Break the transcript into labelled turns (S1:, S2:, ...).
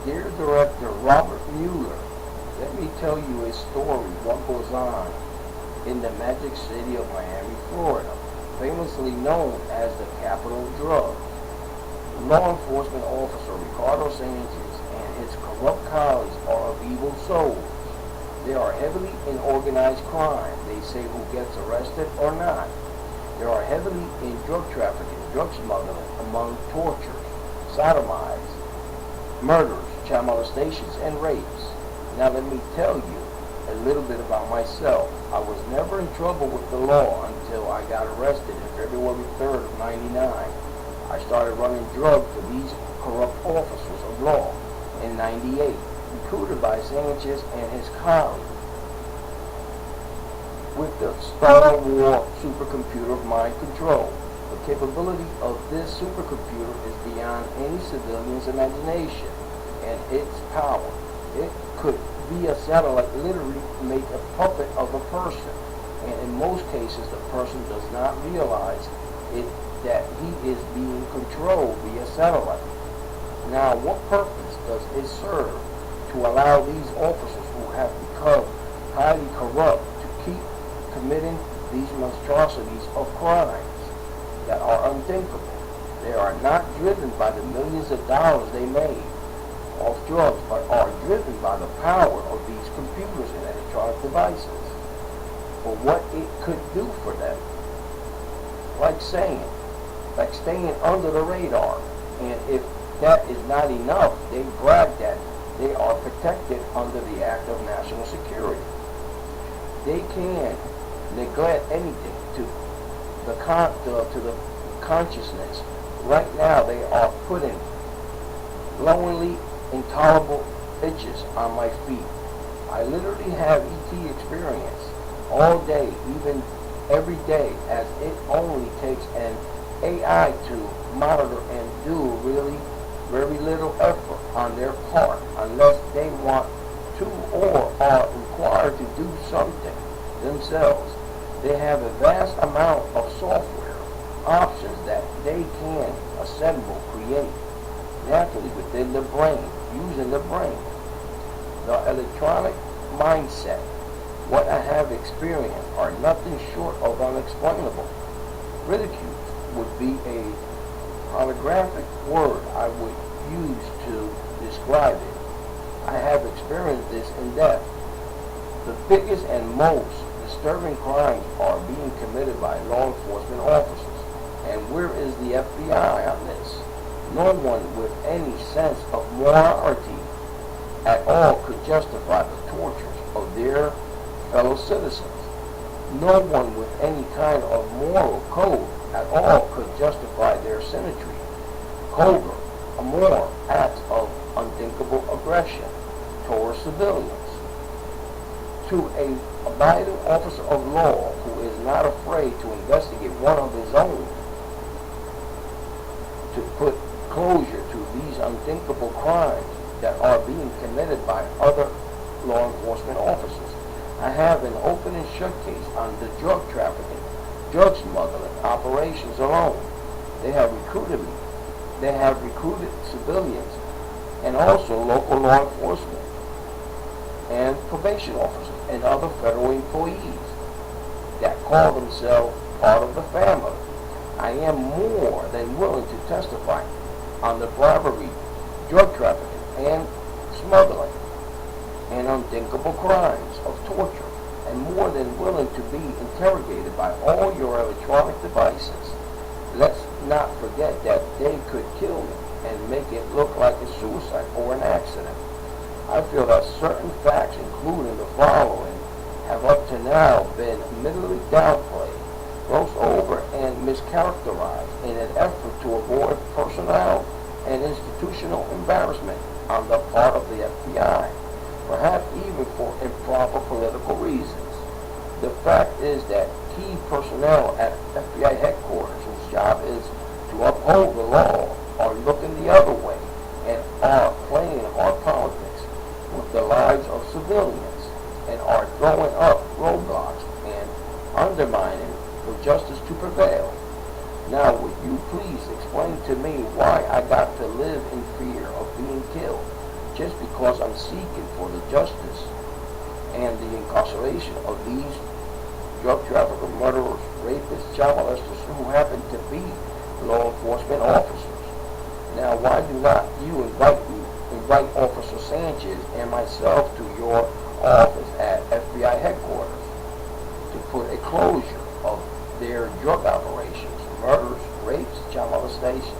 S1: Dear Director Robert Mueller, let me tell you a story what goes on in the magic city of Miami, Florida, famously known as the capital of drugs. Law enforcement officer Ricardo Sanchez and his corrupt colleagues are of evil souls. They are heavily in organized crime. They say who gets arrested or not. They are heavily in drug trafficking, drug smuggling, among tortures, sodomites, murders, child molestations, and rapes. Now let me tell you a little bit about myself. I was never in trouble with the law until I got arrested in February 3rd of '99. I started running drugs for these corrupt officers of law in '98, recruited by Sanchez and his colleagues with the Star Wars supercomputer of mind control. The capability of this supercomputer is beyond any civilian's imagination, and its power. It could be a satellite, literally make a puppet of a person, and in most cases the person does not realize it that he is being controlled via satellite. Now, what purpose does it serve to allow these officers who have become highly corrupt to keep committing these monstrosities of crimes that are unthinkable? They are not driven by the millions of dollars they made off drugs, but are driven by the power of these computers and electronic devices for what it could do for them. Like staying under the radar. And if that is not enough, they brag that they are protected under the Act of National Security. They can neglect anything to the consciousness. Right now, they are putting lonely, intolerable itches on my feet. I literally have ET experience all day, even every day, as it only takes an AI to monitor and do really very little effort on their part unless they want to or are required to do something themselves. They have a vast amount of software options that they can assemble, create naturally within the brain, using the brain. The electronic mindset, what I have experienced, are nothing short of unexplainable. Ridicule would be a holographic word I would use to describe it. I have experienced this in depth. The biggest and most disturbing crimes are being committed by law enforcement officers. And where is the FBI on this? No one with any sense of morality at all could justify the tortures of their fellow citizens. No one with any kind of moral code at all could justify their symmetry, covert, immoral acts of unthinkable aggression towards civilians. To a abiding officer of law who is not afraid to investigate one of his own, to put closure to these unthinkable crimes that are being committed by other law enforcement officers. I have an open and shut case on the drug trafficking, drug smuggling operations alone. They have recruited me. They have recruited civilians and also local law enforcement and probation officers and other federal employees that call themselves part of the family. I am more than willing to testify on the bribery, drug trafficking, and smuggling, and unthinkable crimes of torture, and more than willing to be interrogated by all your electronic devices. Let's not forget that they could kill me and make it look like a suicide or an accident. I feel that certain facts, including the following, have up to now been admittedly downplayed, glossed over, and mischaracterized in an effort to avoid personnel and institutional embarrassment on the part of the FBI, perhaps even for improper political reasons. The fact is that key personnel at FBI headquarters, whose job is to uphold the law, are looking the other way and are playing hard politics with the lives of civilians and are throwing up roadblocks and undermining for justice to prevail. Now, would you please explain to me why I got to live in fear of being killed just because I'm seeking for the justice and the incarceration of these drug traffickers, murderers, rapists, child molesters who happen to be law enforcement officers. Now, why do not you invite Officer Sanchez and myself to your office at FBI headquarters to put a closure of their drug operations, murders, rapes, child molestation,